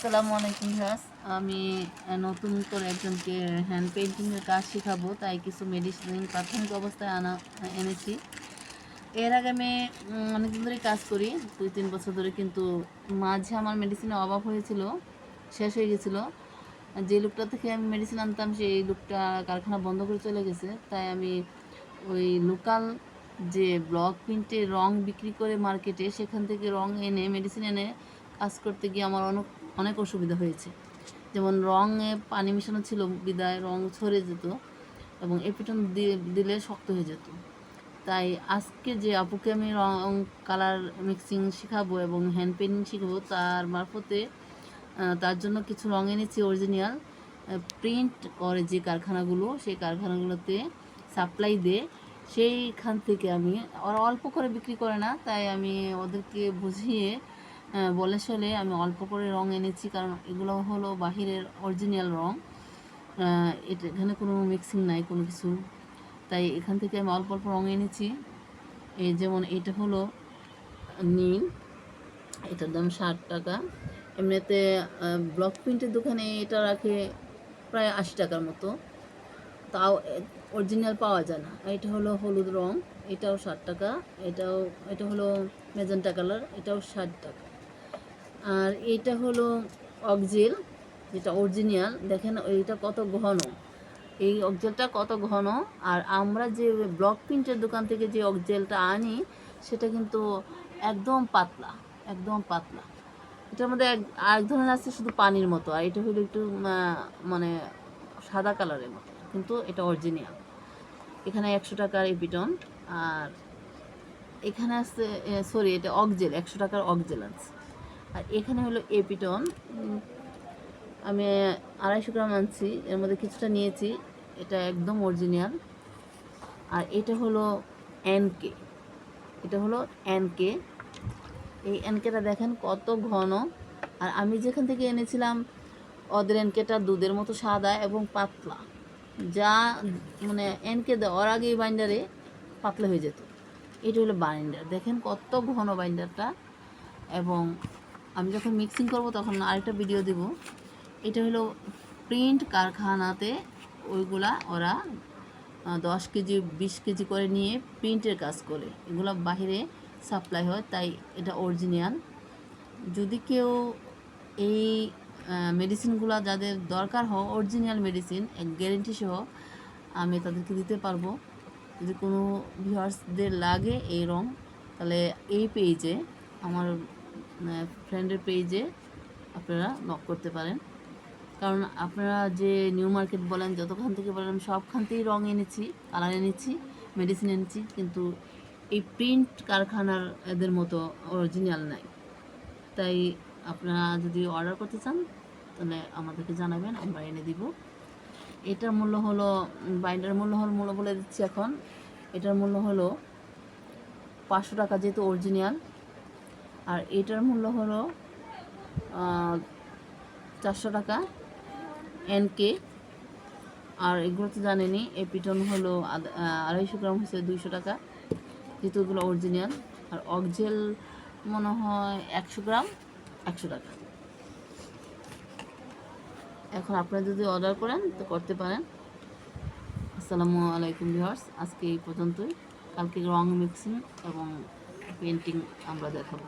আসসালামু আলাইকুম ভিউয়ার্স। আমি নতুন করে একজনকে হ্যান্ড পেইন্টিংয়ের কাজ শেখাবো, তাই কিছু মেডিসিন প্রাথমিক অবস্থায় এনেছি। এর আগে আমি অনেকদিন ধরে কাজ করি, 2-3 বছর ধরে, কিন্তু মাঝে আমার মেডিসিনের অভাব হয়েছিল, শেষ হয়ে গেছিলো। যে লোকটা থেকে আমি মেডিসিন আনতাম সেই লোকটা কারখানা বন্ধ করে চলে গেছে, তাই আমি ওই লোকাল যে ব্লক প্রিন্টে রং বিক্রি করে মার্কেটে, সেখান থেকে রং এনে মেডিসিন এনে কাজ করতে গিয়ে আমার অনেক অসুবিধা হয়েছে। যেমন রঙে পানি মেশানো ছিল বিদায় রং ছড়ে যেত এবং এপিটন দিলে শক্ত হয়ে যেত। তাই আজকে যে আপুকে আমি রং কালার মিক্সিং শেখাবো এবং হ্যান্ড পেইন্টিং শেখাবো, তার মারফতে তার জন্য কিছু রং এনেছি অরিজিনাল। প্রিন্ট করে যে কারখানাগুলো, সেই কারখানাগুলোতে সাপ্লাই দেয়, সেইখান থেকে আমি, ওরা অল্প করে বিক্রি করে না, তাই আমি ওদেরকে বুঝিয়ে বলে চলে আমি অল্প করে রং এনেছি, কারণ এগুলো হলো বাহিরের অরিজিনাল রং, এখানে কোনো মিক্সিং নাই কোনো কিছু। তাই এখান থেকে আমি অল্প অল্প রং এনেছি। এই যেমন এটা হলো নীল, এটার দাম 60 টাকা। এমনিতে ব্লক প্রিন্টের দোকানে এটা রাখে প্রায় 80 টাকার মতো, তাও অরিজিনাল পাওয়া যায় না। এটা হলো হলুদ রং, এটাও 60 টাকা। এটা হলো মেজেন্টা কালার, এটাও 60 টাকা। আর এটা হলো অকজেল, যেটা অরিজিনাল। দেখেন এইটা কত ঘন, এই অকজেলটা কত ঘন। আর আমরা যে ব্লক প্রিন্টের দোকান থেকে যে অকজেলটা আনি, সেটা কিন্তু একদম পাতলা, একদম পাতলা। এটার মধ্যে আরেক ধরনের আছে শুধু পানির মতো, আর এটা হলো একটু মানে সাদা কালারের মতো, কিন্তু এটা অরিজিনাল। এখানে 100 টাকার এপিটন, আর এখানে আছে সরি, এটা অকজেল, 100 টাকার অকজেল আছে। আর এখানে হলো এপিটন, আমি 250 গ্রাম আনছি, এর মধ্যে কিছুটা নিয়েছি, এটা একদম অরিজিনাল। আর এটা হলো এনকে, এটা হলো এনকে। এই এনকেটা দেখেন কত ঘন। আর আমি যেখান থেকে এনেছিলাম, ওদের এনকেটা দুধের মতো সাদা এবং পাতলা, যা মানে এনকে দেওয়ার আগে এই বাইন্ডারে পাতলা হয়ে যেত। এটা হলো বাইন্ডার, দেখেন কত ঘন বাইন্ডারটা। এবং আমি যখন মিক্সিং করব তখন আরেকটা ভিডিও দেব। এটা হলো প্রিন্ট কারখানাতে, ওইগুলা ওরা 10 কেজি 20 কেজি করে নিয়ে প্রিন্টের কাজ করে, এগুলো বাহিরে সাপ্লাই হয়, তাই এটা অরিজিনাল। যদি কেউ এই মেডিসিনগুলো যাদের দরকার হয়, অরিজিনাল মেডিসিন গ্যারেন্টি সহ, আমি তাদেরকে দিতে পারবো। যদি কোনো ভিউয়ার্সদের লাগে এই রং, তাহলে এই পেজে, আমার ফ্রেন্ডের পেজে আপনারা নক করতে পারেন। কারণ আপনারা যে নিউ মার্কেট বলেন, যতখান থেকে বলেন, সবখান থেকেই রং এনেছি, কালার এনেছি, মেডিসিন এনেছি, কিন্তু এই প্রিন্ট কারখানার এদের মতো অরিজিনাল নাই। তাই আপনারা যদি অর্ডার করতে চান, তাহলে আমাদেরকে জানাবেন, আমরা এনে দিব। এটার মূল্য হলো, বাইন্ডার মূল্য বলে দিচ্ছি এখন। এটার মূল্য হলো 500 টাকা, যেহেতু অরিজিনাল। আর এটার মূল্য হলো 400 টাকা এনকে। আর এগুলো তো জানেনি, এপিটন হলো 250 গ্রাম হচ্ছে 200 টাকা, যেহেতু এগুলো অরিজিনাল। আর অকজেল মনে হয় 100 গ্রাম 100 টাকা। এখন আপনারা যদি অর্ডার করেন তো করতে পারেন। আসসালামু আলাইকুম ভিউয়ার্স, আজকে এই পর্যন্তই। কালকে রং মিক্সিং এবং পেন্টিং আমরা দেখাবো।